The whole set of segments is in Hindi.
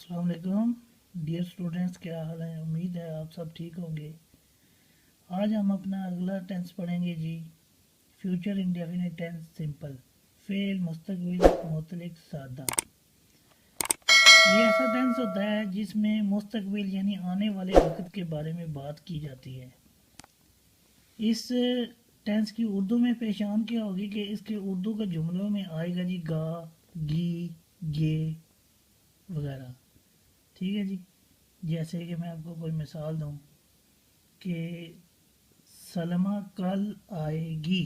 अस्सलाम वालेकुम डियर स्टूडेंट्स, क्या हाल है। उम्मीद है आप सब ठीक होंगे। आज हम अपना अगला टेंस पढ़ेंगे जी। फ्यूचर इंडेफिनिट टेंस सिंपल, फेल, मुस्तकबिल, मुतलिक, सादा। ये ऐसा टेंस होता है जिसमें मुस्तकबिल यानी आने वाले वक्त के बारे में बात की जाती है। इस टेंस की उर्दू में पहचान क्या होगी कि इसके उर्दू के जुमलों में आएगा जी गा, गी, गे वगैरह। ठीक है जी। जैसे कि मैं आपको कोई मिसाल दूं कि सलमा कल आएगी,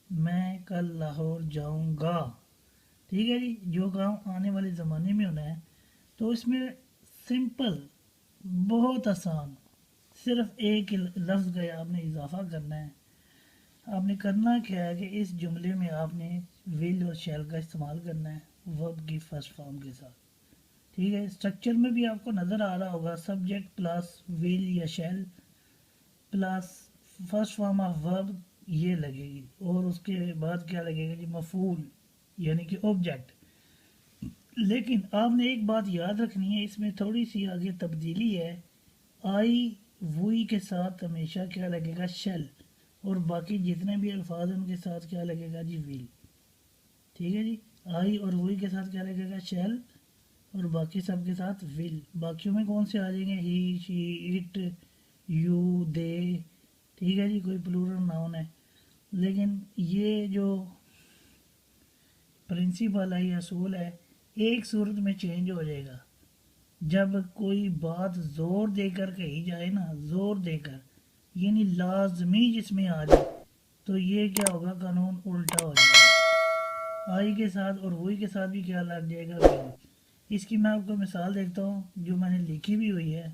मैं कल लाहौर जाऊंगा। ठीक है जी। जो काम आने वाले ज़माने में होना है तो इसमें सिंपल, बहुत आसान, सिर्फ एक लफ्ज़ का आपने इजाफा करना है। आपने करना क्या है कि इस जुमले में आपने विल और शैल का इस्तेमाल करना है वर्ब की फर्स्ट फॉर्म के साथ। ठीक है। स्ट्रक्चर में भी आपको नज़र आ रहा होगा, सब्जेक्ट प्लस विल या शैल plus first form of verb ये लगेगी, और उसके बाद क्या लगेगा जी, मफूल यानी कि ऑब्जेक्ट। लेकिन आपने एक बात याद रखनी है, इसमें थोड़ी सी आगे तब्दीली है। आई वुई के साथ हमेशा क्या लगेगा, शेल, और बाकी जितने भी अल्फाज हैं उनके साथ क्या लगेगा जी, विल। ठीक है जी। आई और वुई के साथ क्या लगेगा, शेल, और बाकी सब के साथ विल। बाकियों में कौन से आ जाएंगे, ही, शी, इट, यू, दे। ठीक है जी। कोई प्लूरल नाउन है। लेकिन ये जो प्रिंसिपल है या असूल है, एक सूरत में चेंज हो जाएगा जब कोई बात जोर देकर कही जाए ना, जोर देकर यानी लाजमी जिसमें आ जाए, तो ये क्या होगा, कानून उल्टा हो जाएगा। आई के साथ और वही के साथ भी क्या लग जाएगा, विल। इसकी मैं आपको मिसाल देखता हूँ जो मैंने लिखी भी हुई है।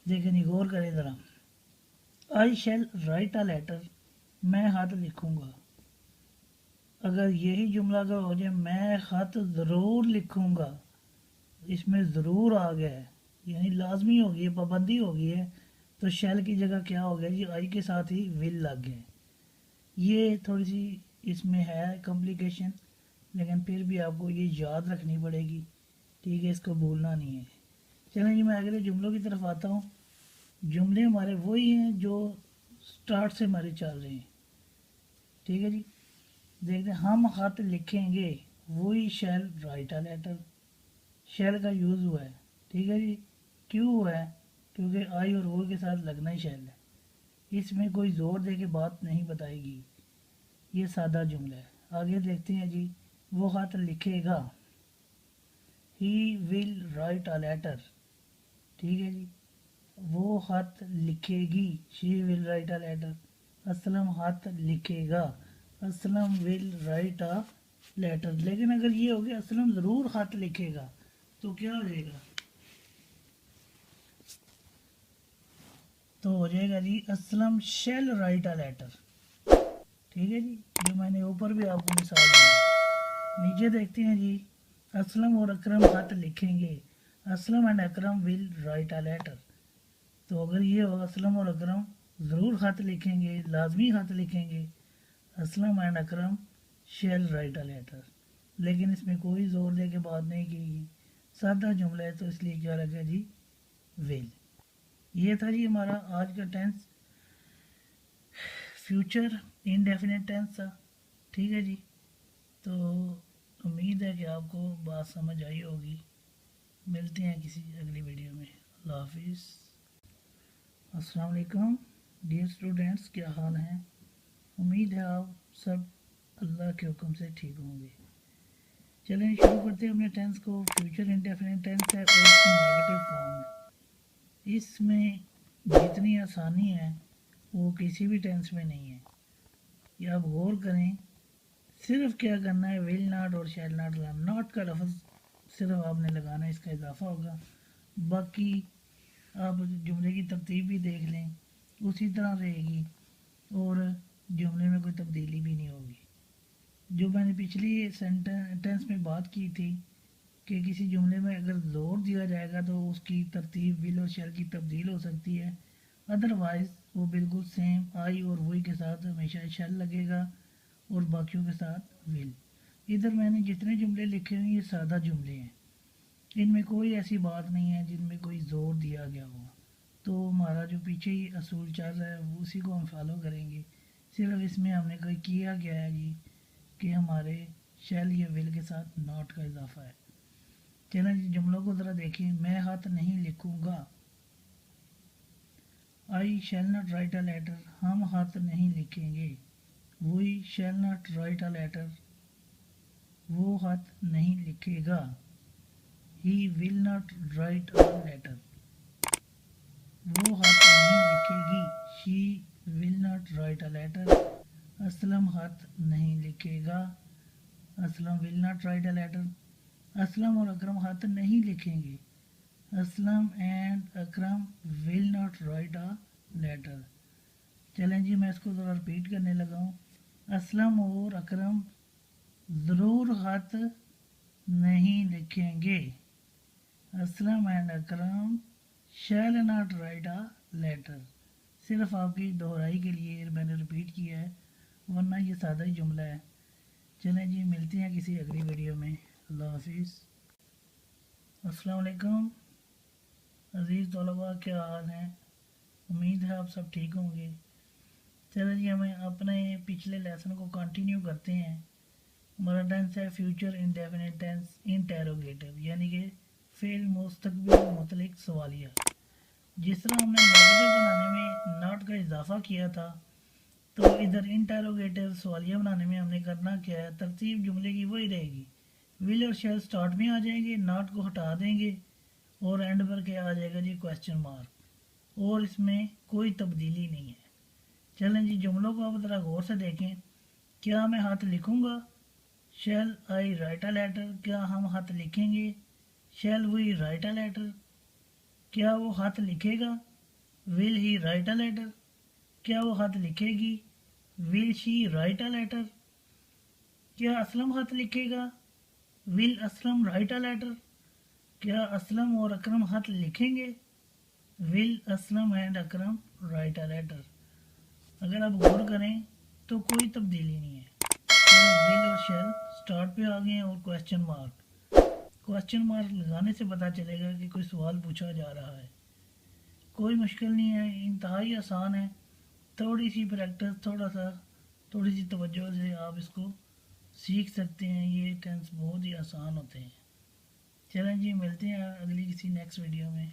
देखें, गौर करें ज़रा। आई शैल राइट अ लेटर, मैं हाथ लिखूंगा। अगर यही जुमला अगर हो जाए, मैं ख़त ज़रूर लिखूंगा, इसमें ज़रूर आ गया है यानी लाजमी हो गई है, पाबंदी हो गई है, तो शैल की जगह क्या हो गया जी, आई के साथ ही विल लग गए। ये थोड़ी सी इसमें है कॉम्प्लिकेशन, लेकिन फिर भी आपको ये याद रखनी पड़ेगी। ठीक है, इसको भूलना नहीं है। चलें जी, मैं अगले जुमलों की तरफ आता हूँ। जुमले हमारे वही हैं जो स्टार्ट से हमारे चल रहे हैं। ठीक है जी। देखते हैं, हम खत लिखेंगे, वही शैल राइट अ लेटर। शैल का यूज़ हुआ है। ठीक है जी। क्यों हुआ है, क्योंकि आई और वो के साथ लगना ही शैल है। इसमें कोई ज़ोर दे के बात नहीं बताएगी, ये सादा जुमला है। आगे देखते हैं जी। वो खत लिखेगा, he will write a letter. ठीक है जी। वो खत लिखेगी, she will write a letter. Aslam खत लिखेगा, Aslam will write a letter. लेकिन अगर ये हो गया असलम ज़रूर खत लिखेगा, तो क्या हो जाएगा, तो हो जाएगा जी Aslam shall write a letter. ठीक है जी। जो मैंने ऊपर भी आपको मिसाल दी। नीचे देखते हैं जी। असलम और अकरम खत लिखेंगे, Aslam and Akram will write a letter. तो अगर ये हो, असलम और अकरम ज़रूर खत लिखेंगे, लाजमी खत लिखेंगे, Aslam and Akram shall write a letter. लेकिन इसमें कोई ज़ोर दे के बात नहीं की, सादा जुमला है, तो इसलिए क्या लगा जी, विल। ये था जी हमारा आज का टेंस, फ्यूचर इनडेफिनेट टेंस था। ठीक है जी। तो उम्मीद है कि आपको बात समझ आई होगी। मिलते हैं किसी अगली वीडियो में। अल्लाह हाफिज़। अस्सलाम वालेकुम डियर स्टूडेंट्स, क्या हाल हैं। उम्मीद है आप सब अल्लाह के हुक्म से ठीक होंगे। चलें शुरू करते हैं अपने टेंस को। फ्यूचर इंडेफिनिट टेंस है और इसकी नेगेटिव फॉर्म है। इसमें जितनी आसानी है वो किसी भी टेंस में नहीं है। ये आप गौर करें। सिर्फ क्या करना है, विल नॉट और शैल नॉट, नॉट का लफ्ज़ सिर्फ आपने लगाना है, इसका इजाफा होगा। बाकी आप जुमले की तरतीब भी देख लें, उसी तरह रहेगी, और जुमले में कोई तब्दीली भी नहीं होगी। जो मैंने पिछली सेंटेंस में बात की थी कि किसी जुमले में अगर ज़ोर दिया जाएगा तो उसकी तरतीब विल और शैल की तब्दील हो सकती है। अदरवाइज़ वो बिल्कुल सेम आई और वही के साथ हमेशा शैल लगेगा और बाकियों के साथ विल। इधर मैंने जितने जुमले लिखे हैं ये सादा जुमले हैं, इनमें कोई ऐसी बात नहीं है जिनमें कोई ज़ोर दिया गया हो। तो हमारा जो पीछे ही असूल चल रहा है वो उसी को हम फॉलो करेंगे। सिर्फ इसमें हमने कोई किया गया है जी कि हमारे शैल या विल के साथ नॉट का इजाफा है। चलें जी जुमलों को ज़रा देखिए। मैं हाथ नहीं लिखूँगा, I shall not write a letter, हम हाथ नहीं लिखेंगे। We shall not write a letter, वो हाथ नहीं लिखेगा। He will not write a letter, वो हाथ नहीं लिखेगी। She will not write a letter, Aslam हाथ नहीं लिखेगा। Aslam will not write a letter, Aslam और अकरम हाथ नहीं लिखेंगे। Aslam and Akram will not write a letter. चलें जी मैं इसको ज़रा रिपीट करने लगा हूँ। असलम और अकरम ज़रूर हाथ नहीं लिखेंगे। Aslam and Akram shall not write a letter. सिर्फ आपकी दोहराई के लिए मैंने रिपीट किया है, वरना ये सादा ही जुमला है। चलें जी मिलते हैं किसी अगली वीडियो में। अल्लाह हाफिज़। अस्सलाम वालेकुम अज़ीज़ तलबा, क्या हाल हैं? उम्मीद है आप सब ठीक होंगे। चलो जी हमें अपने पिछले लेसन को कंटिन्यू करते हैं। हमारा टेंस है फ्यूचर इंडेफिनिट टेंस इंटेरोगेटिव, यानी कि फ़ेल मुस्तकबिल मुतलिक सवालिया। जिस तरह हमने नेगेटिव बनाने में नॉट का इजाफा किया था, तो इधर इंटेरोगेटिव सवालिया बनाने में हमने करना क्या है, तरतीब जुमले की वही रहेगी। विल और शैल स्टार्ट में आ जाएंगे, नॉट को हटा देंगे और एंड पर क्या आ जाएगा जी, क्वेश्चन मार्क। और इसमें कोई तब्दीली नहीं है। चलें जी जुमलों को आप ज़रा गौर से देखें। क्या मैं हाथ लिखूँगा, शैल आई राइट अ लेटर, क्या हम हाथ लिखेंगे, shall we write a letter, क्या वो हाथ लिखेगा, will he write a letter, क्या वो हाथ लिखेगी, will she write a letter, क्या असलम हाथ लिखेगा, will Aslam write a letter, क्या असलम और अकरम हाथ लिखेंगे, will Aslam and Akram write a letter. अगर आप गौर करें तो कोई तब्दीली नहीं है। विल और शेल स्टार्ट पे आ गए हैं और क्वेश्चन मार्क लगाने से पता चलेगा कि कोई सवाल पूछा जा रहा है। कोई मुश्किल नहीं है, इंतहाई आसान है। थोड़ी सी प्रैक्टिस, थोड़ी सी तवज्जो से आप इसको सीख सकते हैं। ये टेंस बहुत ही आसान होते हैं। चलें जी मिलते हैं अगली किसी नेक्स्ट वीडियो में।